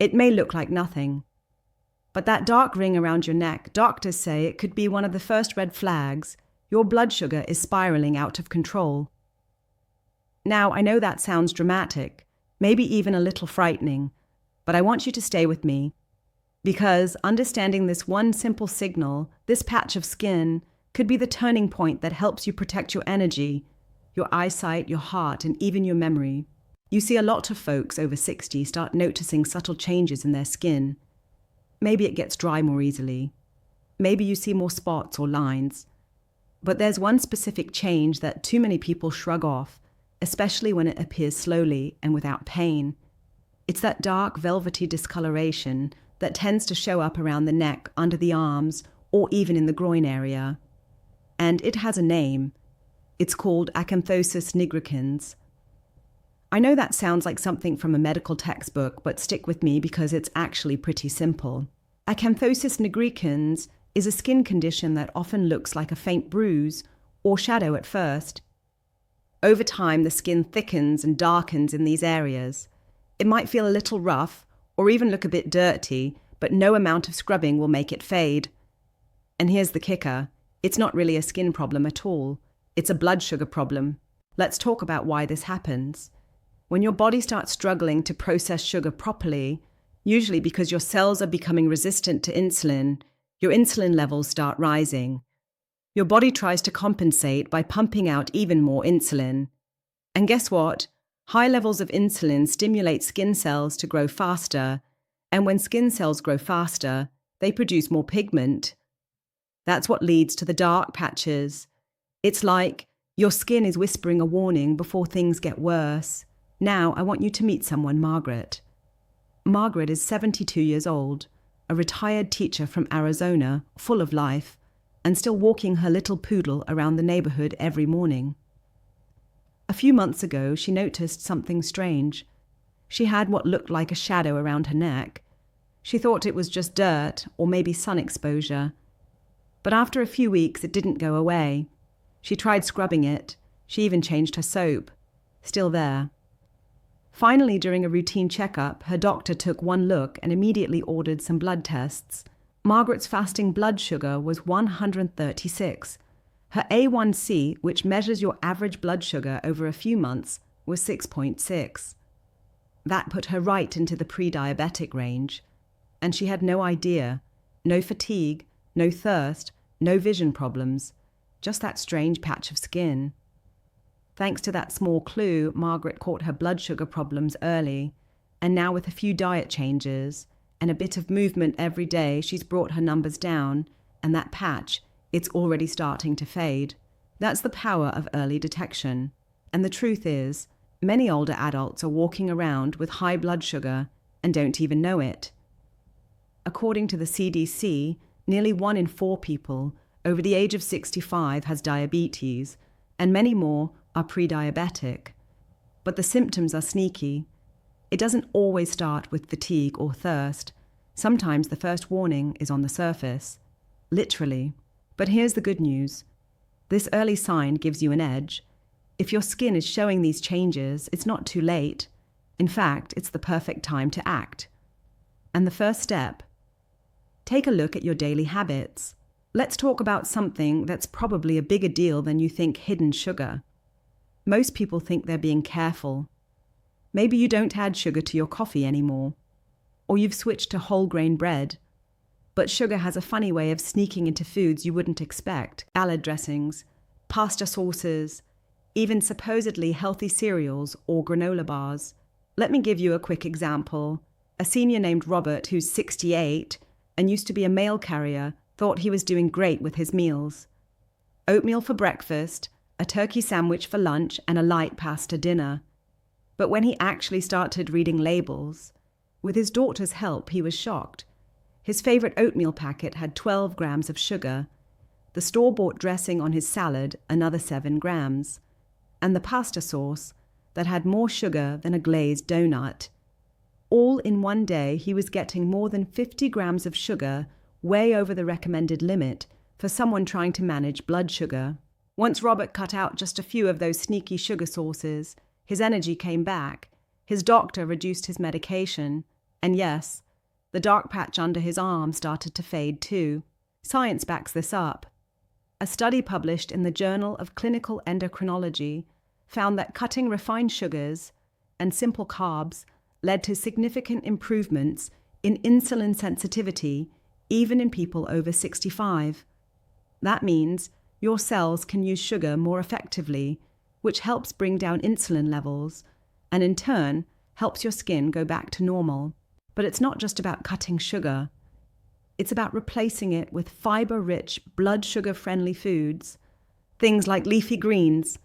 It may look like nothing, but that dark ring around your neck, doctors say it could be one of the first red flags. Your blood sugar is spiraling out of control. Now, I know that sounds dramatic, maybe even a little frightening, but I want you to stay with me, because understanding this one simple signal, this patch of skin, could be the turning point that helps you protect your energy, your eyesight, your heart, and even your memory. You see a lot of folks over 60 start noticing subtle changes in their skin. Maybe it gets dry more easily. Maybe you see more spots or lines. But there's one specific change that too many people shrug off, especially when it appears slowly and without pain. It's that dark, velvety discoloration that tends to show up around the neck, under the arms, or even in the groin area. And it has a name. It's called Acanthosis nigricans. I know that sounds like something from a medical textbook, but stick with me because it's actually pretty simple. Acanthosis nigricans is a skin condition that often looks like a faint bruise or shadow at first. Over time, the skin thickens and darkens in these areas. It might feel a little rough or even look a bit dirty, but no amount of scrubbing will make it fade. And here's the kicker. It's not really a skin problem at all. It's a blood sugar problem. Let's talk about why this happens. When your body starts struggling to process sugar properly, usually because your cells are becoming resistant to insulin, your insulin levels start rising. Your body tries to compensate by pumping out even more insulin. And guess what? High levels of insulin stimulate skin cells to grow faster, and when skin cells grow faster, they produce more pigment. That's what leads to the dark patches. It's like your skin is whispering a warning before things get worse. Now, I want you to meet someone, Margaret. Margaret is 72 years old, a retired teacher from Arizona, full of life, and still walking her little poodle around the neighborhood every morning. A few months ago, she noticed something strange. She had what looked like a shadow around her neck. She thought it was just dirt or maybe sun exposure. But after a few weeks, it didn't go away. She tried scrubbing it. She even changed her soap. Still there. Finally, during a routine checkup, her doctor took one look and immediately ordered some blood tests. Margaret's fasting blood sugar was 136. Her A1C, which measures your average blood sugar over a few months, was 6.6. That put her right into the pre-diabetic range. And she had no idea. No fatigue, no thirst, no vision problems. Just that strange patch of skin. Thanks to that small clue, Margaret caught her blood sugar problems early, and now with a few diet changes and a bit of movement every day, she's brought her numbers down, and that patch, it's already starting to fade. That's the power of early detection. And the truth is, many older adults are walking around with high blood sugar and don't even know it. According to the CDC, nearly 1 in 4 people over the age of 65 has diabetes, and many more are pre-diabetic. But the symptoms are sneaky. It doesn't always start with fatigue or thirst. Sometimes the first warning is on the surface. Literally. But here's the good news. This early sign gives you an edge. If your skin is showing these changes, it's not too late. In fact, it's the perfect time to act. And the first step? Take a look at your daily habits. Let's talk about something that's probably a bigger deal than you think: hidden sugar. Most people think they're being careful. Maybe you don't add sugar to your coffee anymore, or you've switched to whole grain bread. But sugar has a funny way of sneaking into foods you wouldn't expect: salad dressings, pasta sauces, even supposedly healthy cereals or granola bars. Let me give you a quick example. A senior named Robert, who's 68 and used to be a mail carrier, thought he was doing great with his meals. Oatmeal for breakfast, a turkey sandwich for lunch, and a light pasta dinner. But when he actually started reading labels, with his daughter's help, he was shocked. His favorite oatmeal packet had 12 grams of sugar, the store-bought dressing on his salad another 7 grams, and the pasta sauce that had more sugar than a glazed donut. All in one day, he was getting more than 50 grams of sugar, way over the recommended limit for someone trying to manage blood sugar. Once Robert cut out just a few of those sneaky sugar sources, his energy came back. His doctor reduced his medication, And yes, the dark patch under his arm started to fade too. Science backs this up. A study published in the Journal of Clinical Endocrinology found that cutting refined sugars and simple carbs led to significant improvements in insulin sensitivity, even in people over 65. That means your cells can use sugar more effectively, which helps bring down insulin levels, and in turn helps your skin go back to normal. But it's not just about cutting sugar. It's about replacing it with fiber-rich, blood sugar-friendly foods, things like leafy greens,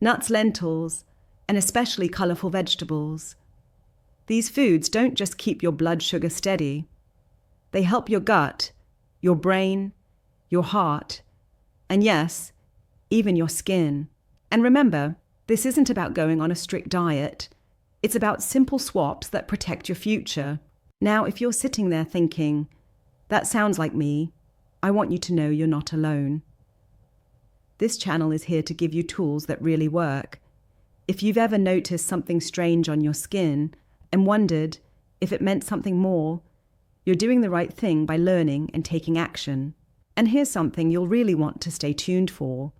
nuts, lentils, and especially colorful vegetables. These foods don't just keep your blood sugar steady. They help your gut, your brain, your heart, and yes, even your skin. And remember, this isn't about going on a strict diet. It's about simple swaps that protect your future. Now, if you're sitting there thinking, that sounds like me, I want you to know you're not alone. This channel is here to give you tools that really work. If you've ever noticed something strange on your skin and wondered if it meant something more, you're doing the right thing by learning and taking action. And here's something you'll really want to stay tuned for.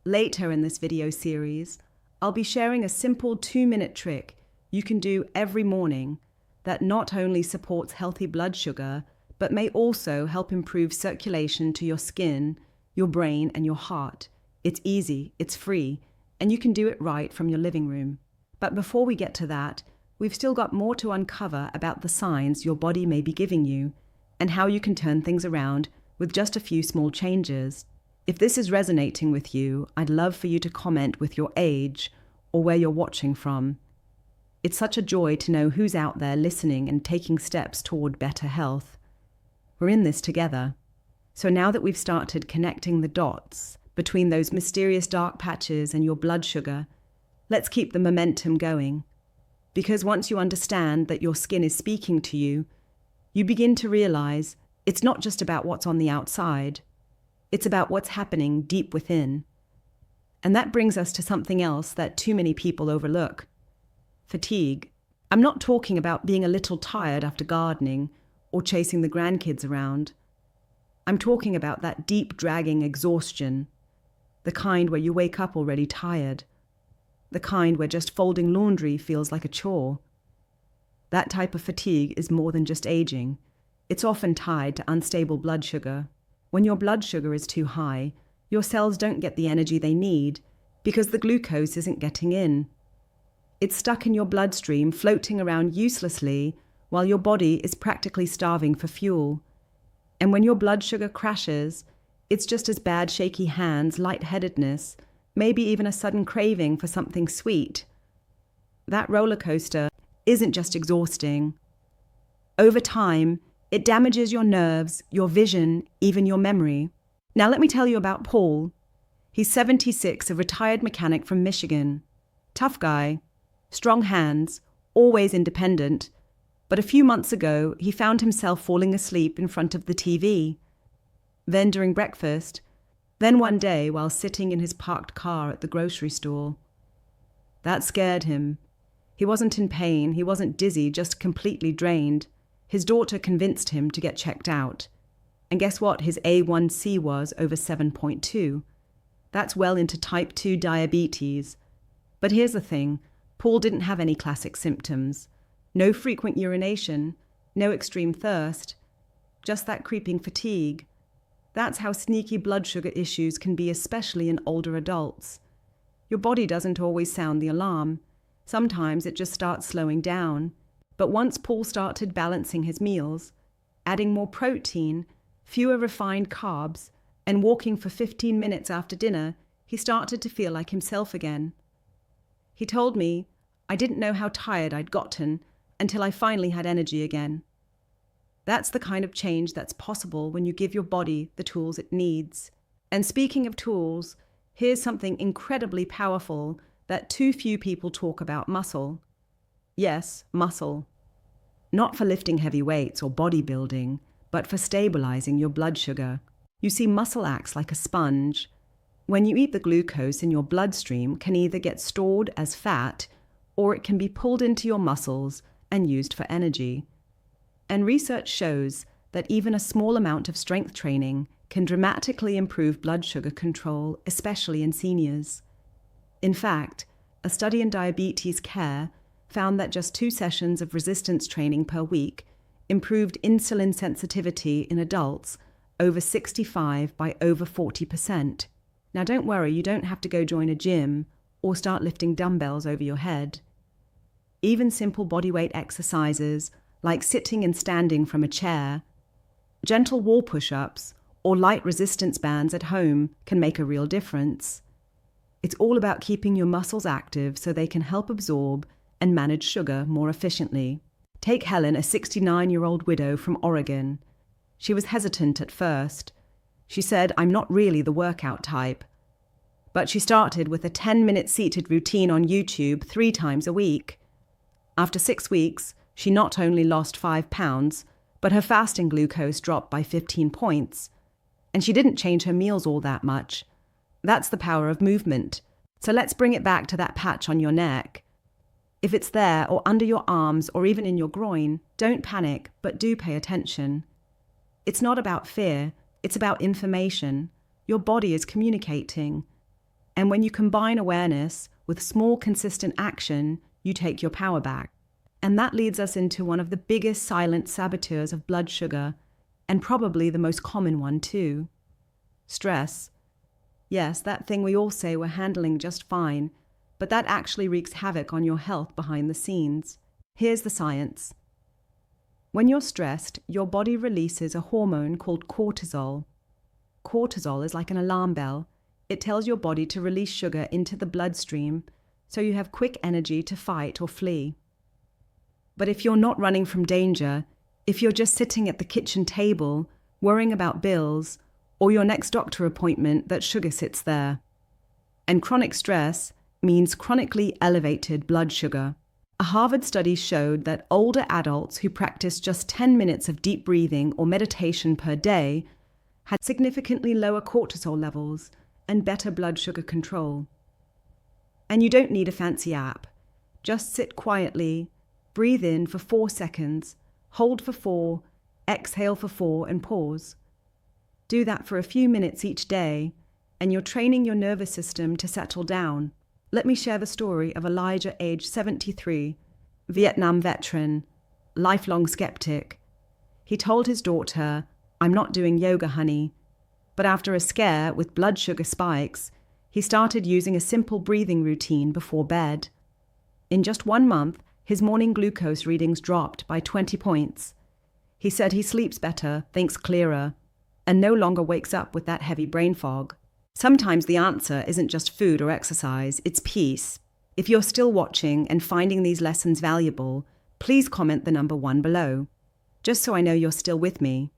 Later in this video series, I'll be sharing a simple 2-minute trick you can do every morning that not only supports healthy blood sugar, but may also help improve circulation to your skin, your brain, and your heart. It's easy, it's free, and you can do it right from your living room. But before we get to that, we've still got more to uncover about the signs your body may be giving you and how you can turn things around with just a few small changes. If this is resonating with you, I'd love for you to comment with your age or where you're watching from. It's such a joy to know who's out there listening and taking steps toward better health. We're in this together. So now that we've started connecting the dots between those mysterious dark patches and your blood sugar, let's keep the momentum going. Because once you understand that your skin is speaking to you, you begin to realize it's not just about what's on the outside. It's about what's happening deep within. And that brings us to something else that too many people overlook: fatigue. I'm not talking about being a little tired after gardening or chasing the grandkids around. I'm talking about that deep dragging exhaustion, the kind where you wake up already tired, the kind where just folding laundry feels like a chore. That type of fatigue is more than just aging. It's often tied to unstable blood sugar. When your blood sugar is too high, your cells don't get the energy they need because the glucose isn't getting in. It's stuck in your bloodstream, floating around uselessly while your body is practically starving for fuel. And when your blood sugar crashes, it's just as bad shaky hands, lightheadedness, maybe even a sudden craving for something sweet. That roller coaster isn't just exhausting. Over time, it damages your nerves, your vision, even your memory. Now let me tell you about Paul. He's 76, a retired mechanic from Michigan. Tough guy, strong hands, always independent. But a few months ago, he found himself falling asleep in front of the TV. Then during breakfast, then one day while sitting in his parked car at the grocery store. That scared him. He wasn't in pain, he wasn't dizzy, just completely drained. His daughter convinced him to get checked out. And guess what? His A1C was over 7.2. That's well into type 2 diabetes. But here's the thing, Paul didn't have any classic symptoms. No frequent urination, no extreme thirst, just that creeping fatigue. That's how sneaky blood sugar issues can be, especially in older adults. Your body doesn't always sound the alarm. Sometimes it just starts slowing down. But once Paul started balancing his meals, adding more protein, fewer refined carbs, and walking for 15 minutes after dinner, he started to feel like himself again. He told me, "I didn't know how tired I'd gotten until I finally had energy again." That's the kind of change that's possible when you give your body the tools it needs. And speaking of tools, here's something incredibly powerful that too few people talk about: muscle. Yes, muscle. Not for lifting heavy weights or bodybuilding, but for stabilizing your blood sugar. You see, muscle acts like a sponge. When you eat, the glucose in your bloodstream can either get stored as fat or it can be pulled into your muscles and used for energy. And research shows that even a small amount of strength training can dramatically improve blood sugar control, especially in seniors. In fact, a study in diabetes care found that just 2 sessions of resistance training per week improved insulin sensitivity in adults over 65 by over 40%. Now don't worry, you don't have to go join a gym or start lifting dumbbells over your head. Even simple bodyweight exercises like sitting and standing from a chair, gentle wall push-ups, or light resistance bands at home can make a real difference. It's all about keeping your muscles active so they can help absorb and manage sugar more efficiently. Take Helen, a 69-year-old widow from Oregon. She was hesitant at first. She said, "I'm not really the workout type." But she started with a 10-minute seated routine on YouTube 3 times a week. After 6 weeks, she not only lost 5 pounds, but her fasting glucose dropped by 15 points. And she didn't change her meals all that much. That's the power of movement. So let's bring it back to that patch on your neck. If it's there or under your arms or even in your groin, don't panic, but do pay attention. It's not about fear, it's about information. Your body is communicating. And when you combine awareness with small, consistent action, you take your power back. And that leads us into one of the biggest silent saboteurs of blood sugar, and probably the most common one too. Stress. Yes, that thing we all say we're handling just fine, but that actually wreaks havoc on your health behind the scenes. Here's the science. When you're stressed, your body releases a hormone called cortisol. Cortisol is like an alarm bell. It tells your body to release sugar into the bloodstream, so you have quick energy to fight or flee. But if you're not running from danger, if you're just sitting at the kitchen table, worrying about bills, or your next doctor appointment, that sugar sits there. And chronic stress means chronically elevated blood sugar. A Harvard study showed that older adults who practiced just 10 minutes of deep breathing or meditation per day had significantly lower cortisol levels and better blood sugar control. And you don't need a fancy app. Just sit quietly, breathe in for 4 seconds, hold for 4, exhale for 4, and pause. Do that for a few minutes each day, and you're training your nervous system to settle down. Let me share the story of Elijah, age 73, Vietnam veteran, lifelong skeptic. He told his daughter, "I'm not doing yoga, honey." But after a scare with blood sugar spikes, he started using a simple breathing routine before bed. In just 1 month, his morning glucose readings dropped by 20 points. He said he sleeps better, thinks clearer, and no longer wakes up with that heavy brain fog. Sometimes the answer isn't just food or exercise, it's peace. If you're still watching and finding these lessons valuable, please comment the number 1 below, just so I know you're still with me.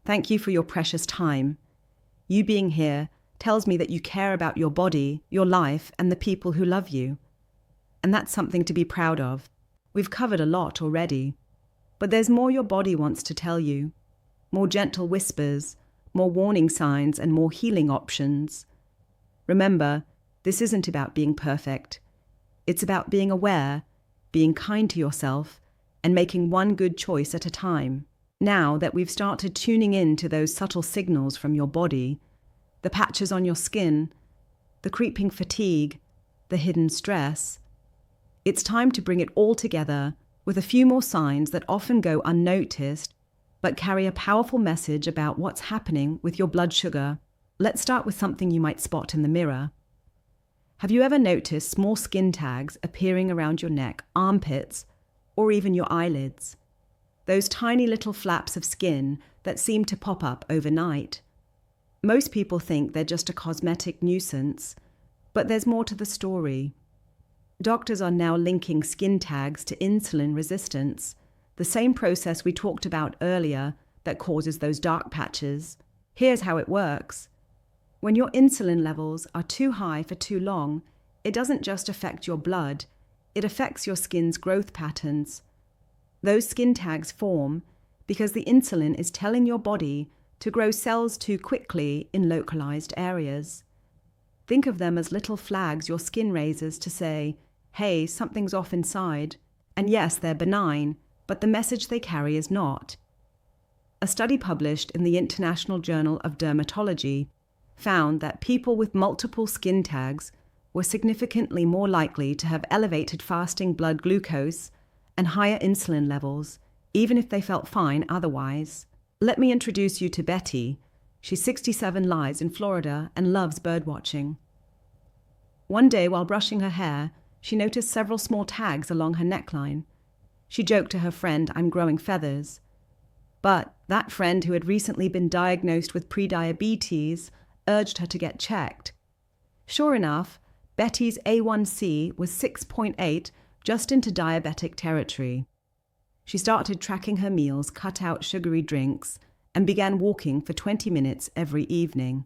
Thank you for your precious time. You being here tells me that you care about your body, your life, and the people who love you. And that's something to be proud of. We've covered a lot already, but there's more your body wants to tell you. More gentle whispers, more warning signs, and more healing options. Remember, this isn't about being perfect. It's about being aware, being kind to yourself, and making one good choice at a time. Now that we've started tuning in to those subtle signals from your body, the patches on your skin, the creeping fatigue, the hidden stress, it's time to bring it all together with a few more signs that often go unnoticed but carry a powerful message about what's happening with your blood sugar. Let's start with something you might spot in the mirror. Have you ever noticed small skin tags appearing around your neck, armpits, or even your eyelids? Those tiny little flaps of skin that seem to pop up overnight. Most people think they're just a cosmetic nuisance, but there's more to the story. Doctors are now linking skin tags to insulin resistance, the same process we talked about earlier that causes those dark patches. Here's how it works. When your insulin levels are too high for too long, it doesn't just affect your blood, it affects your skin's growth patterns. Those skin tags form because the insulin is telling your body to grow cells too quickly in localized areas. Think of them as little flags your skin raises to say, "Hey, something's off inside." And yes, they're benign, but the message they carry is not. A study published in the International Journal of Dermatology found that people with multiple skin tags were significantly more likely to have elevated fasting blood glucose and higher insulin levels, even if they felt fine otherwise. Let me introduce you to Betty. She's 67, lives in Florida, and loves birdwatching. One day, while brushing her hair, she noticed several small tags along her neckline. She joked to her friend, "I'm growing feathers." But that friend, who had recently been diagnosed with prediabetes, urged her to get checked. Sure enough, Betty's A1C was 6.8, just into diabetic territory. She started tracking her meals, cut out sugary drinks, and began walking for 20 minutes every evening.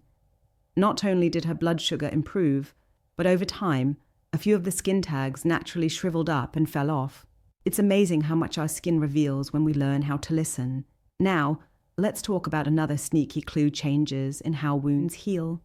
Not only did her blood sugar improve, but over time, a few of the skin tags naturally shriveled up and fell off. It's amazing how much our skin reveals when we learn how to listen. Now, let's talk about another sneaky clue: changes in how wounds heal.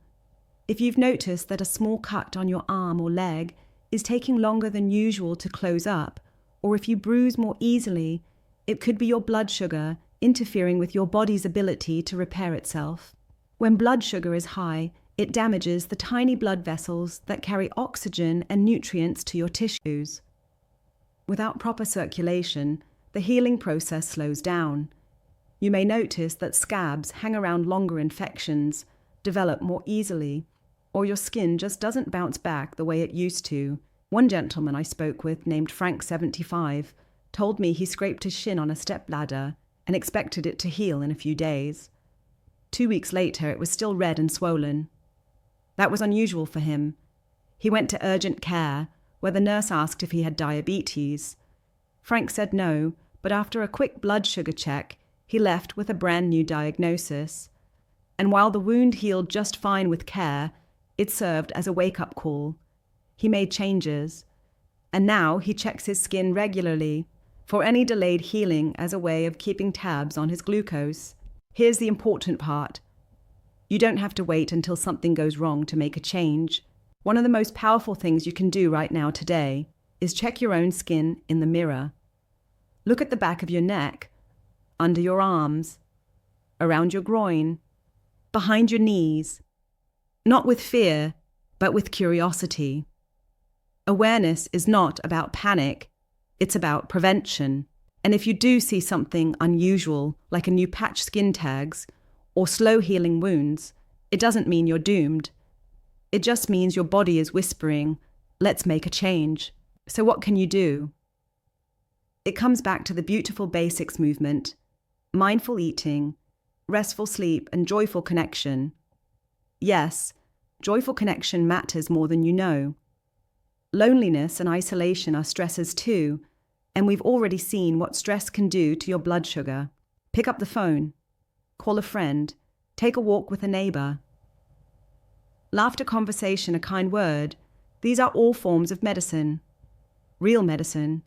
If you've noticed that a small cut on your arm or leg is taking longer than usual to close up, or if you bruise more easily, it could be your blood sugar interfering with your body's ability to repair itself. When blood sugar is high, it damages the tiny blood vessels that carry oxygen and nutrients to your tissues. Without proper circulation, the healing process slows down. You may notice that scabs hang around longer, infections develop more easily, or your skin just doesn't bounce back the way it used to. One gentleman I spoke with, named Frank, 75, told me he scraped his shin on a stepladder and expected it to heal in a few days. 2 weeks later, it was still red and swollen. That was unusual for him. He went to urgent care, where the nurse asked if he had diabetes. Frank said no, but after a quick blood sugar check, he left with a brand new diagnosis. And while the wound healed just fine with care, it served as a wake-up call. He made changes, and now he checks his skin regularly for any delayed healing as a way of keeping tabs on his glucose. Here's the important part. You don't have to wait until something goes wrong to make a change. One of the most powerful things you can do right now today is check your own skin in the mirror. Look at the back of your neck, under your arms, around your groin, behind your knees. Not with fear, but with curiosity. Awareness is not about panic, it's about prevention. And if you do see something unusual, like a new patch skin tags or slow healing wounds, it doesn't mean you're doomed. It just means your body is whispering, "Let's make a change." So what can you do? It comes back to the beautiful basics movement: mindful eating, restful sleep, and joyful connection. Yes, joyful connection matters more than you know. Loneliness and isolation are stressors too, and we've already seen what stress can do to your blood sugar. Pick up the phone, call a friend, take a walk with a neighbor. Laughter, conversation, a kind word, these are all forms of medicine. Real medicine.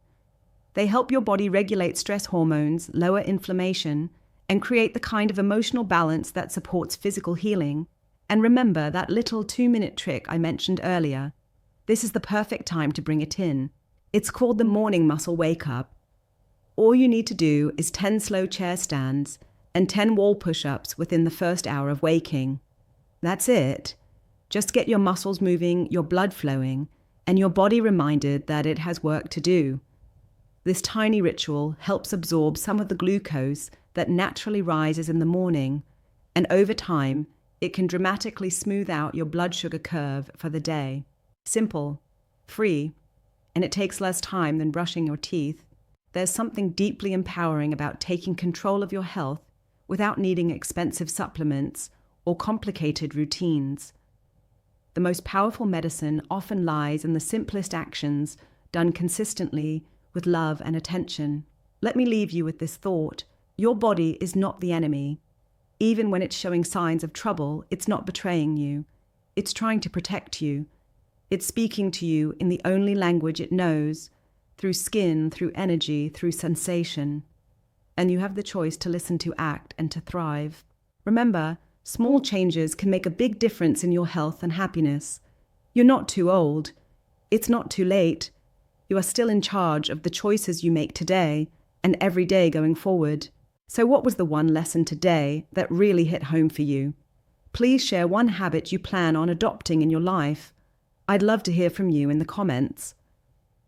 They help your body regulate stress hormones, lower inflammation, and create the kind of emotional balance that supports physical healing. And remember that little 2-minute trick I mentioned earlier. This is the perfect time to bring it in. It's called the morning muscle wake-up. All you need to do is 10 slow chair stands and 10 wall push-ups within the first hour of waking. That's it. Just get your muscles moving, your blood flowing, and your body reminded that it has work to do. This tiny ritual helps absorb some of the glucose that naturally rises in the morning, and over time, it can dramatically smooth out your blood sugar curve for the day. Simple, free, and it takes less time than brushing your teeth. There's something deeply empowering about taking control of your health without needing expensive supplements or complicated routines. The most powerful medicine often lies in the simplest actions done consistently with love and attention. Let me leave you with this thought. Your body is not the enemy. Even when it's showing signs of trouble, it's not betraying you. It's trying to protect you. It's speaking to you in the only language it knows, through skin, through energy, through sensation. And you have the choice to listen, to act, and to thrive. Remember, small changes can make a big difference in your health and happiness. You're not too old. It's not too late. You are still in charge of the choices you make today, and every day going forward. So what was the one lesson today that really hit home for you? Please share one habit you plan on adopting in your life. I'd love to hear from you in the comments.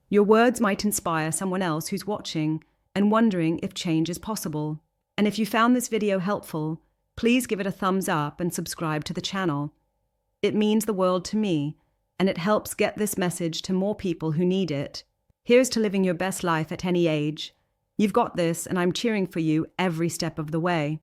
Your words might inspire someone else who's watching and wondering if change is possible. And if you found this video helpful, please give it a thumbs up and subscribe to the channel. It means the world to me, and it helps get this message to more people who need it. Here's to living your best life at any age. You've got this, and I'm cheering for you every step of the way.